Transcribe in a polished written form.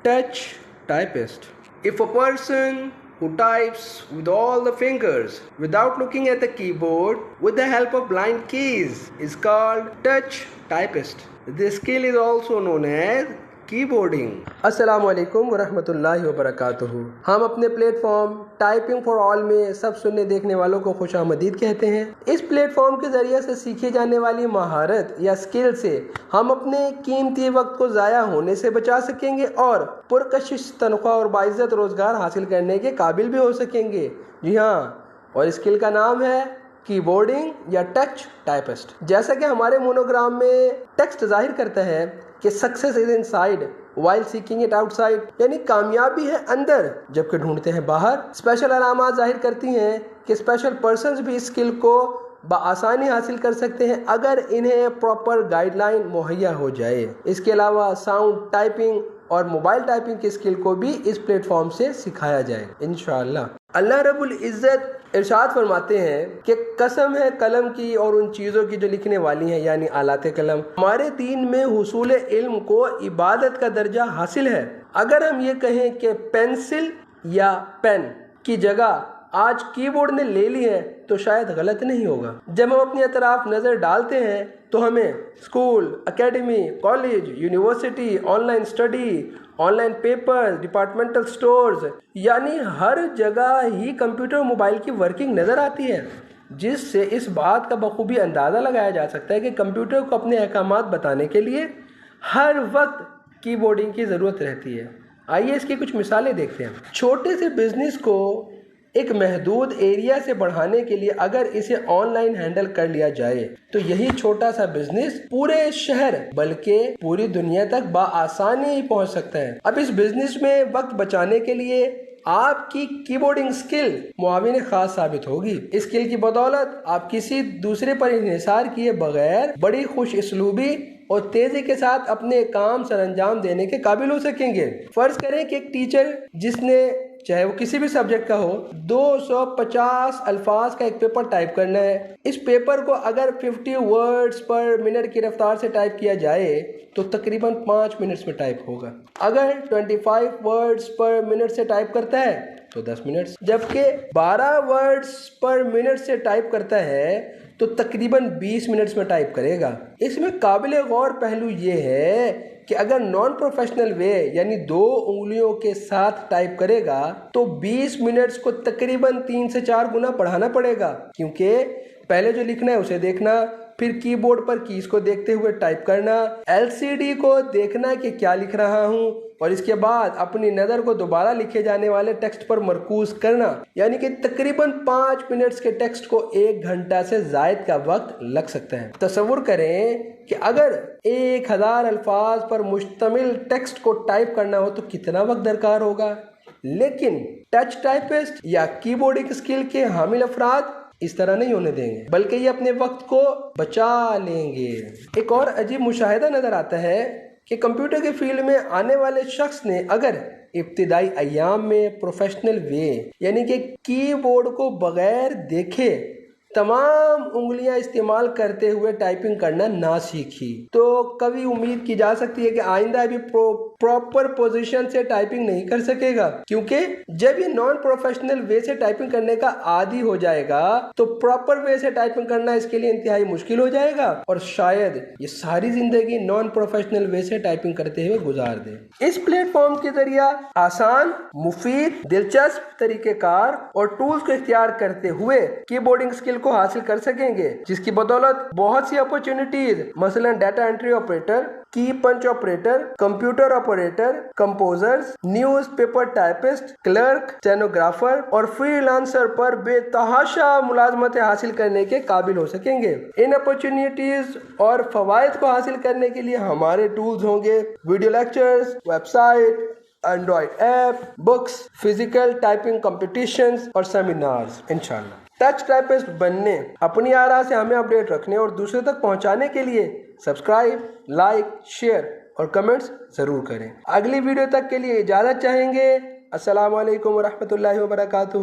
touch typist. If a person who types with all the fingers without looking at the keyboard with the help of blind keys is called touch typist. This skill is also known as keyboarding. السلام علیکم ورحمۃ اللہ وبرکاتہ. ہم اپنے plate form typing for all میں سب سننے دیکھنے والوں کو خوش آمدید کہتے ہیں. اس پلیٹ فارم کے ذریعے سے سیکھی جانے والی مہارت یا اسکل سے ہم اپنے قیمتی وقت کو ضائع ہونے سے بچا سکیں گے اور پرکشش تنخواہ اور باعزت روزگار حاصل کرنے کے قابل بھی ہو سکیں گے. جی ہاں، اور اسکل کا نام ہے کی بورڈنگ یا ٹچ ٹائپسٹ. جیسا کہ ہمارے مونوگرام میں ٹیکسٹ ظاہر کرتا ہے کہ success is in side while seeking it out side, یعنی کامیابی ہے اندر جبکہ ڈھونڈتے ہیں باہر. اسپیشل علامات ظاہر کرتی ہیں کہ اسپیشل پرسنز بھی اسکل کو بآسانی حاصل کر سکتے ہیں اگر انہیں پراپر گائیڈ لائن مہیا ہو جائے. اس کے علاوہ ساؤنڈ ٹائپنگ اور موبائل ٹائپنگ کے اسکل کو بھی اس پلیٹ فارم سے سکھایا جائے انشاءاللہ. اللہ رب العزت ارشاد فرماتے ہیں کہ قسم ہے قلم کی اور ان چیزوں کی جو لکھنے والی ہیں، یعنی آلات قلم. ہمارے دین میں حصول علم کو عبادت کا درجہ حاصل ہے. اگر ہم یہ کہیں کہ پینسل یا پین کی جگہ آج کی بورڈ نے لے لی ہے تو شاید غلط نہیں ہوگا. جب ہم اپنے اطراف نظر ڈالتے ہیں تو ہمیں school, academy, college, university, on line study, on line paper, departmental stores, یعنی ہر جگہ ہی کمپیوٹر اور موبائل کی ورکنگ نظر آتی ہے، جس سے اس بات کا بخوبی اندازہ لگایا جا سکتا ہے کہ کمپیوٹر کو اپنے احکامات بتانے کے لیے ہر وقت کی بورڈنگ کی ضرورت رہتی ہے. آئیے اس کی کچھ مثالیں دیکھتے ہیں. چھوٹے سے بزنس کو ایک محدود ایریا سے بڑھانے کے لیے اگر اسے آن لائن ہینڈل کر لیا جائے تو یہی چھوٹا سا بزنس پورے شہر بلکہ پوری دنیا تک بآسانی پہنچ سکتا ہے. اب اس بزنس میں وقت بچانے کے لیے آپ کی کی بورڈنگ اسکل معاون خاص ثابت ہوگی. اسکل کی بدولت آپ کسی دوسرے پر انحصار کیے بغیر بڑی خوش اسلوبی اور تیزی کے ساتھ اپنے کام سر انجام دینے کے قابل ہو سکیں گے. فرض کریں کہ ایک ٹیچر جس نے چاہے وہ کسی بھی سبجیکٹ کا ہو 250 الفاظ کا ایک پیپر ٹائپ کرنا ہے. اس پیپر کو اگر 50 ورڈز پر منٹ کی رفتار سے ٹائپ کیا جائے تو تقریباً 5 منٹس میں ٹائپ ہوگا. اگر 25 ورڈز پر منٹ سے ٹائپ کرتا ہے تو 10 منٹس، جبکہ 12 ورڈز پر منٹ سے ٹائپ کرتا ہے تو تقریباً 20 منٹس میں ٹائپ کرے گا. اس میں قابل غور پہلو یہ ہے کہ اگر نان پروفیشنل وے یعنی 2 انگلیوں کے ساتھ ٹائپ کرے گا تو 20 منٹس کو تقریباً 3 سے 4 گنا بڑھانا پڑے گا، کیونکہ پہلے جو لکھنا ہے اسے دیکھنا، پھر کی بورڈ پر کیز کو دیکھتے ہوئے ٹائپ کرنا، LCD کو دیکھنا کہ کیا لکھ رہا ہوں، اور اس کے بعد اپنی نظر کو دوبارہ لکھے جانے والے ٹیکسٹ پر مرکوز کرنا، یعنی کہ تقریباً 5 منٹس کے ٹیکسٹ کو 1 گھنٹہ سے زائد کا وقت لگ سکتا ہے. تصور کریں کہ اگر 1000 الفاظ پر مشتمل ٹیکسٹ کو ٹائپ کرنا ہو تو کتنا وقت درکار ہوگا. لیکن ٹچ ٹائپسٹ یا کی بورڈنگ اسکل کے حامل افراد اس طرح نہیں ہونے دیں گے، بلکہ یہ اپنے وقت کو بچا لیں گے. ایک اور عجیب مشاہدہ نظر آتا ہے کہ کمپیوٹر کے فیلڈ میں آنے والے شخص نے اگر ابتدائی ایام میں پروفیشنل وے یعنی کہ کی بورڈ کو بغیر دیکھے تمام انگلیاں استعمال کرتے ہوئے ٹائپنگ کرنا نہ سیکھی تو کبھی امید کی جا سکتی ہے کہ آئندہ بھی پراپر پوزیشن سے ٹائپنگ نہیں کر سکے گا، کیونکہ جب یہ نان پروفیشنل وے سے ٹائپنگ کرنے کا عادی ہو جائے گا تو پراپر وے سے ٹائپنگ کرنا اس کے لیے انتہائی مشکل ہو جائے گا اور شاید یہ ساری زندگی نان پروفیشنل وے سے ٹائپنگ کرتے ہوئے گزار دے. اس پلیٹ فارم کے ذریعہ آسان، مفید، دلچسپ طریقہ کار اور ٹولز کو اختیار کرتے ہوئے کی بورڈنگ اسکل کو حاصل کر سکیں گے، جس کی بدولت بہت سی اپرچونٹیز مثلا data entry operator, key punch operator, computer operator, composers, newspaper typist, clerk, stenographer اور فری لانسر پر بے تحاشا ملازمتیں حاصل کرنے کے قابل ہو سکیں گے. ان اپرچونٹیز اور فوائد کو حاصل کرنے کے لیے ہمارے ٹولز ہوں گے video lectures, website, Android app, books, physical typing competitions اور سیمینارز انشاءاللہ. ٹچ ٹائپسٹ بننے، اپنی آراء سے ہمیں اپڈیٹ رکھنے اور دوسرے تک پہنچانے کے لیے سبسکرائب، لائک، شیئر اور کمنٹس ضرور کریں. اگلی ویڈیو تک کے لیے اجازت چاہیں گے. السلام علیکم ورحمۃ اللہ وبرکاتہ.